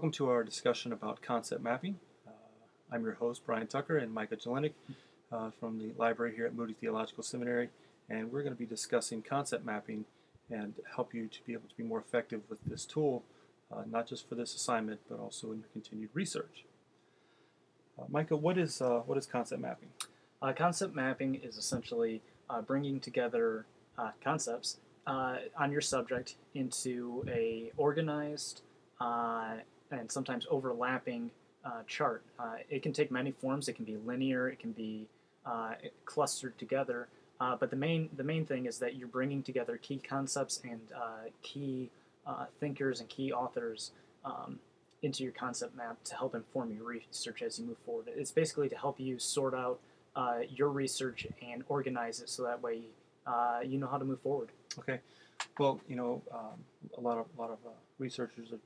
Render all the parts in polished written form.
Welcome to our discussion about concept mapping. I'm your host, Brian Tucker, and Micah Jelinek from the library here at Moody Theological Seminary, and we're going to be discussing concept mapping and help you to be able to be more effective with this tool, not just for this assignment, but also in your continued research. Micah, what is concept mapping? Concept mapping is essentially bringing together concepts on your subject into a organized and sometimes overlapping chart. It can take many forms. It can be linear. It can be clustered together. But the main thing is that you're bringing together key concepts and key thinkers and key authors into your concept map to help inform your research as you move forward. It's basically to help you sort out your research and organize it so that way you know how to move forward. Okay. Well, you know, a lot of researchers are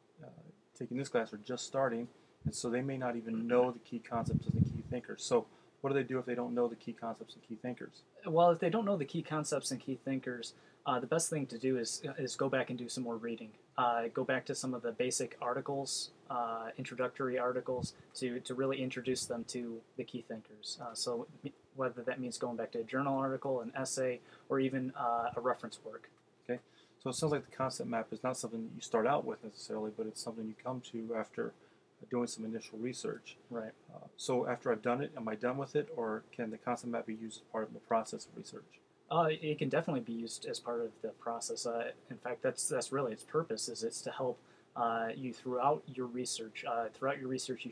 taking this class are just starting, and so they may not even know the key concepts and the key thinkers. So what do they do if they don't know the key concepts and key thinkers? Well, if they don't know the key concepts and key thinkers, the best thing to do is go back and do some more reading. Go back to some of the basic articles, introductory articles, to really introduce them to the key thinkers. So whether that means going back to a journal article, an essay, or even a reference work. Okay. So it sounds like the concept map is not something you start out with necessarily, but it's something you come to after doing some initial research. Right. So after I've done it, am I done with it, or can the concept map be used as part of the process of research? It can definitely be used as part of the process. In fact, that's really its purpose. It's to help you throughout your research. Throughout your research,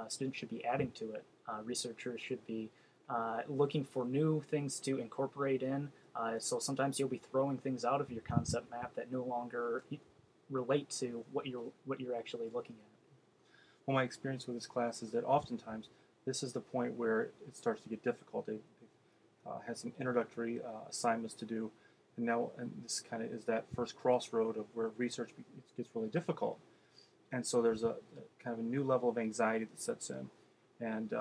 students should be adding to it. Researchers should be looking for new things to incorporate in. So sometimes you'll be throwing things out of your concept map that no longer relate to what you're actually looking at. Well, my experience with this class is that oftentimes this is the point where it starts to get difficult. They had some introductory assignments to do, and this kind of is that first crossroad of where research gets really difficult. And so there's a kind of a new level of anxiety that sets in. And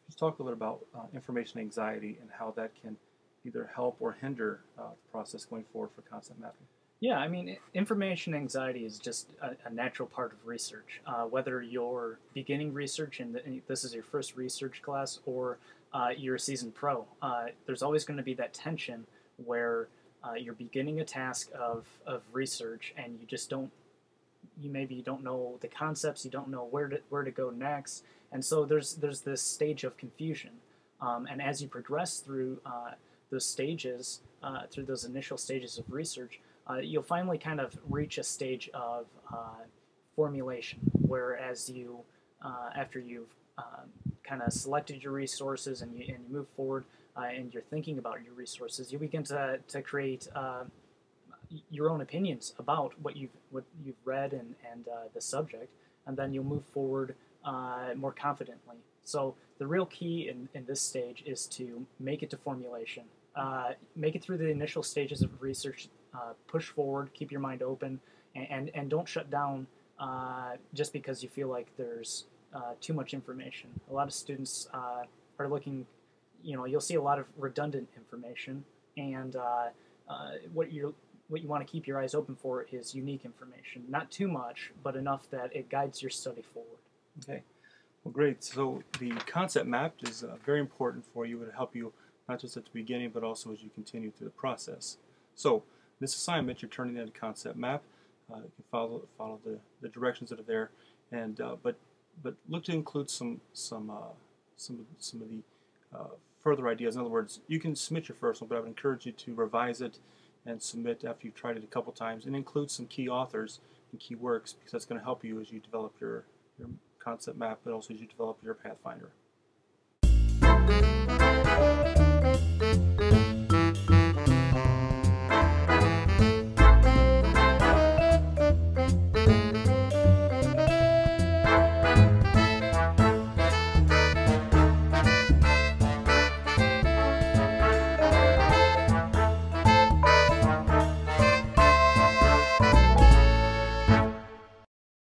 just talk a little bit about information anxiety and how that can either help or hinder the process going forward for concept mapping. Yeah, I mean, information anxiety is just a natural part of research. Whether you're beginning research and this is your first research class, or you're a seasoned pro, there's always going to be that tension where you're beginning a task of research and you don't know the concepts, you don't know where to go next, and so there's this stage of confusion. And as you progress through those stages, through those initial stages of research, you'll finally kind of reach a stage of formulation, whereas after you've kind of selected your resources and you move forward and you're thinking about your resources, you begin to create your own opinions about what you've read and the subject, and then you'll move forward more confidently. So the real key in this stage is to make it to formulation. Make it through the initial stages of research, push forward, keep your mind open, and don't shut down just because you feel like there's too much information. A lot of students are looking, you'll see a lot of redundant information, and what you want to keep your eyes open for is unique information. Not too much, but enough that it guides your study forward. Okay. Well, great. So the concept map is very important for you. It'll help you not just at the beginning, but also as you continue through the process. So this assignment, you're turning in a concept map. You can follow the directions that are there, and but look to include some of the further ideas. In other words, you can submit your first one, but I would encourage you to revise it and submit after you've tried it a couple times, and include some key authors and key works, because that's going to help you as you develop your concept map, but also as you develop your Pathfinder.